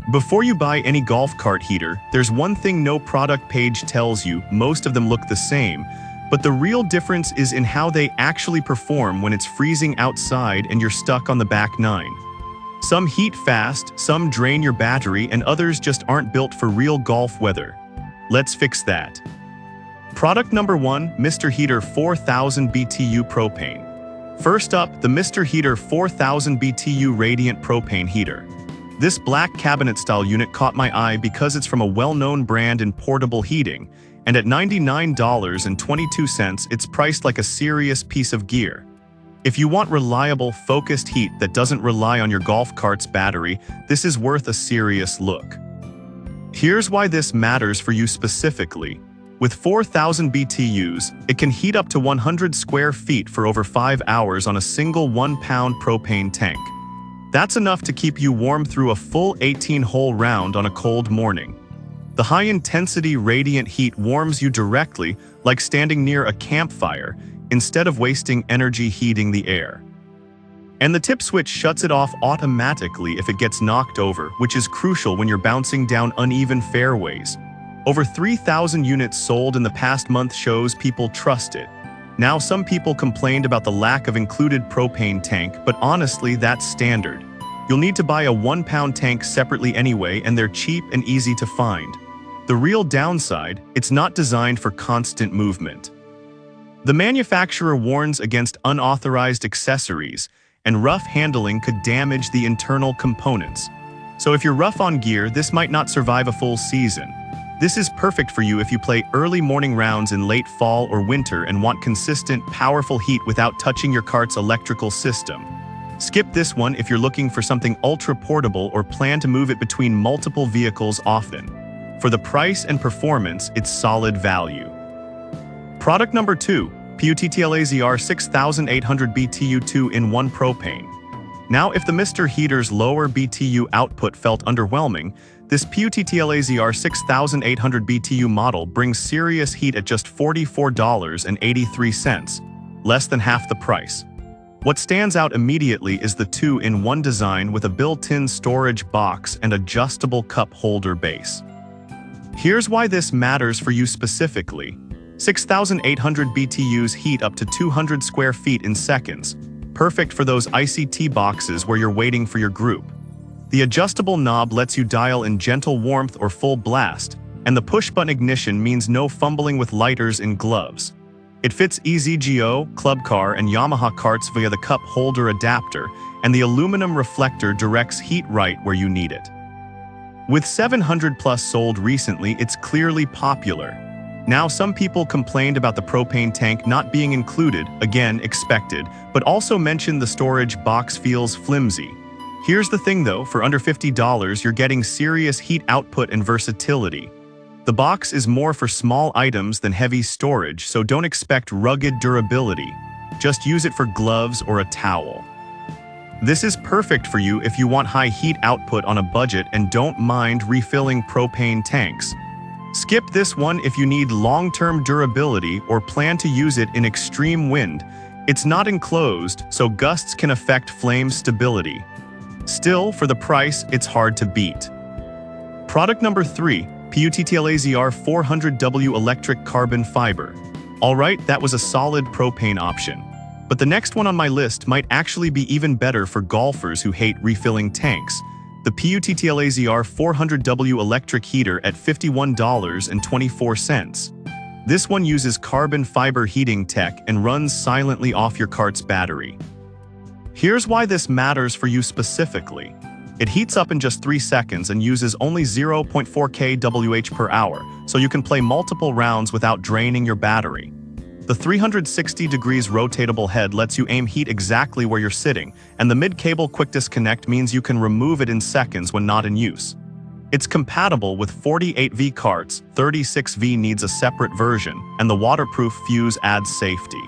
Before you buy any golf cart heater, there's one thing no product page tells you: most of them look the same, but the real difference is in how they actually perform when it's freezing outside and you're stuck on the back nine. Some heat fast, some drain your battery, and others just aren't built for real golf weather. Let's fix that. Product number 1, Mr. Heater 4000 BTU Propane. First up, the Mr. Heater 4000 BTU Radiant Propane Heater. This black cabinet-style unit caught my eye because it's from a well-known brand in portable heating, and at $99.22, it's priced like a serious piece of gear. If you want reliable, focused heat that doesn't rely on your golf cart's battery, this is worth a serious look. Here's why this matters for you specifically. With 4,000 BTUs, it can heat up to 100 square feet for over 5 hours on a single 1-pound propane tank. That's enough to keep you warm through a full 18-hole round on a cold morning. The high-intensity radiant heat warms you directly, like standing near a campfire, instead of wasting energy heating the air. And the tip switch shuts it off automatically if it gets knocked over, which is crucial when you're bouncing down uneven fairways. Over 3,000 units sold in the past month shows people trust it. Now, some people complained about the lack of included propane tank, but honestly, that's standard. You'll need to buy a 1-pound tank separately anyway, and they're cheap and easy to find. The real downside, it's not designed for constant movement. The manufacturer warns against unauthorized accessories, and rough handling could damage the internal components. So if you're rough on gear, this might not survive a full season. This is perfect for you if you play early morning rounds in late fall or winter and want consistent, powerful heat without touching your cart's electrical system. Skip this one if you're looking for something ultra-portable or plan to move it between multiple vehicles often. For the price and performance, it's solid value. Product number 2, PUTTLAZR 6800 BTU 2-in-1 Propane. Now, if the Mr. Heater's lower BTU output felt underwhelming, this PUTTLAZR 6800 BTU model brings serious heat at just $44.83, less than half the price. What stands out immediately is the 2-in-1 design with a built-in storage box and adjustable cup holder base. Here's why this matters for you specifically. 6,800 BTUs heat up to 200 square feet in seconds, perfect for those icy tea boxes where you're waiting for your group. The adjustable knob lets you dial in gentle warmth or full blast, and the push-button ignition means no fumbling with lighters and gloves. It fits EZGO, Club Car, and Yamaha carts via the cup holder adapter, and the aluminum reflector directs heat right where you need it. With 700 plus sold recently, it's clearly popular. Now, some people complained about the propane tank not being included, again expected, but also mentioned the storage box feels flimsy. Here's the thing though, for under $50 you're getting serious heat output and versatility. The box is more for small items than heavy storage, so don't expect rugged durability. Just use it for gloves or a towel. This is perfect for you if you want high heat output on a budget and don't mind refilling propane tanks. Skip this one if you need long-term durability or plan to use it in extreme wind. It's not enclosed, so gusts can affect flame stability. Still, for the price, it's hard to beat. Product number 3, PUTTLAZR 400W Electric Carbon Fiber. Alright, that was a solid propane option. But the next one on my list might actually be even better for golfers who hate refilling tanks. The PUTTLAZR 400W Electric Heater at $51.24. This one uses carbon fiber heating tech and runs silently off your cart's battery. Here's why this matters for you specifically. It heats up in just 3 seconds and uses only 0.4 kWh per hour, so you can play multiple rounds without draining your battery. The 360 degrees rotatable head lets you aim heat exactly where you're sitting, and the mid-cable quick disconnect means you can remove it in seconds when not in use. It's compatible with 48V carts, 36V needs a separate version, and the waterproof fuse adds safety.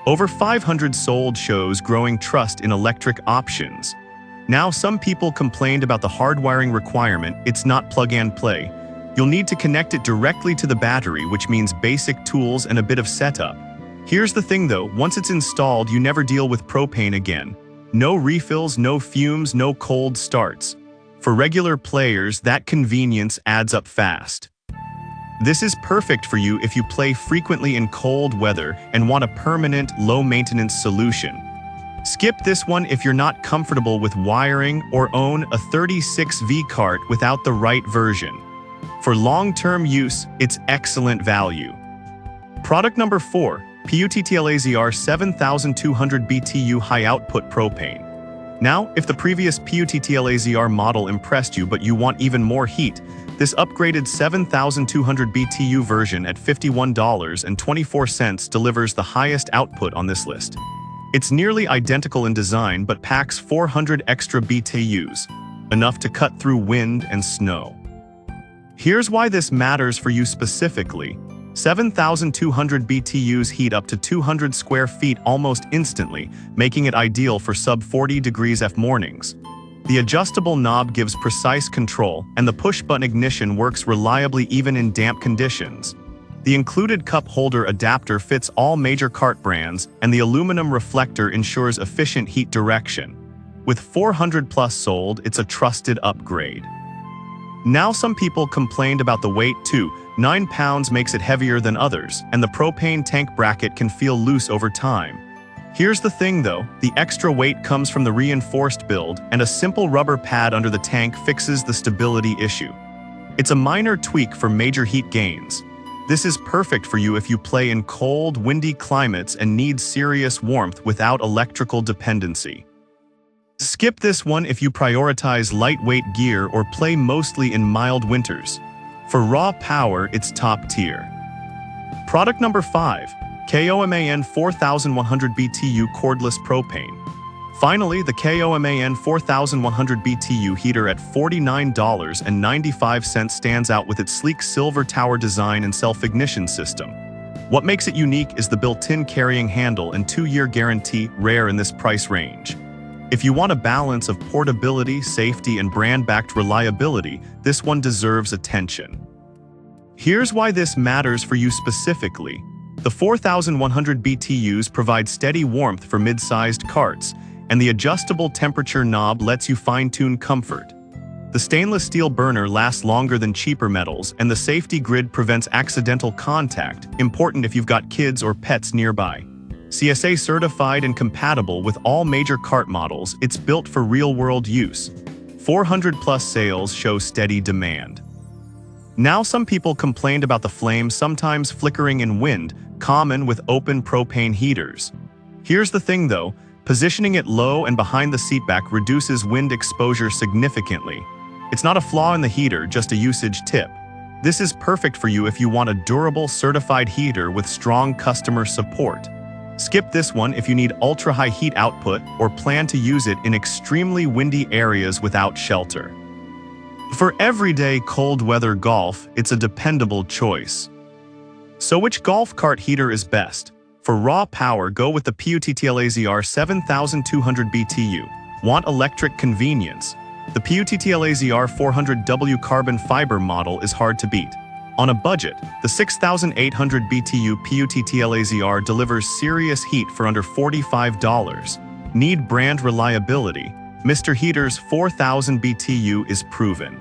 Over 500 sold shows growing trust in electric options. Now, some people complained about the hardwiring requirement. It's not plug and play. You'll need to connect it directly to the battery, which means basic tools and a bit of setup. Here's the thing though, once it's installed, you never deal with propane again. No refills, no fumes, no cold starts. For regular players, that convenience adds up fast. This is perfect for you if you play frequently in cold weather and want a permanent, low-maintenance solution. Skip this one if you're not comfortable with wiring or own a 36V cart without the right version. For long-term use, it's excellent value. Product number 4, PUTTLAZR 7200 BTU high-output propane. Now, if the previous PUTTLAZR model impressed you but you want even more heat, this upgraded 7200 BTU version at $51.24 delivers the highest output on this list. It's nearly identical in design but packs 400 extra BTUs, enough to cut through wind and snow. Here's why this matters for you specifically. 7,200 BTUs heat up to 200 square feet almost instantly, making it ideal for sub-40 degrees F mornings. The adjustable knob gives precise control, and the push-button ignition works reliably even in damp conditions. The included cup holder adapter fits all major cart brands, and the aluminum reflector ensures efficient heat direction. With 400 plus sold, it's a trusted upgrade. Now some people complained about the weight too. 9 pounds makes it heavier than others, and the propane tank bracket can feel loose over time. Here's the thing though, the extra weight comes from the reinforced build, and a simple rubber pad under the tank fixes the stability issue. It's a minor tweak for major heat gains. This is perfect for you if you play in cold, windy climates and need serious warmth without electrical dependency. Skip this one if you prioritize lightweight gear or play mostly in mild winters. For raw power, it's top tier. Product number 5, KOMAN 4100 BTU cordless propane. Finally, the KOMAN 4100 BTU heater at $49.95 stands out with its sleek silver tower design and self-ignition system. What makes it unique is the built-in carrying handle and 2-year guarantee, rare in this price range. If you want a balance of portability, safety, and brand-backed reliability, this one deserves attention. Here's why this matters for you specifically. The 4100 BTUs provide steady warmth for mid-sized carts, and the adjustable temperature knob lets you fine-tune comfort. The stainless steel burner lasts longer than cheaper metals, and the safety grid prevents accidental contact, important if you've got kids or pets nearby. CSA certified and compatible with all major cart models, it's built for real-world use. 400 plus sales show steady demand. Now some people complained about the flame sometimes flickering in wind, common with open propane heaters. Here's the thing though, positioning it low and behind the seatback reduces wind exposure significantly. It's not a flaw in the heater, just a usage tip. This is perfect for you if you want a durable, certified heater with strong customer support. Skip this one if you need ultra-high heat output or plan to use it in extremely windy areas without shelter. For everyday cold weather golf, it's a dependable choice. So which golf cart heater is best? For raw power, go with the PUTTLAZR 7200 BTU. Want electric convenience? The PUTTLAZR 400W carbon fiber model is hard to beat. On a budget, the 6800 BTU PUTTLAZR delivers serious heat for under $45. Need brand reliability? Mr. Heater's 4000 BTU is proven.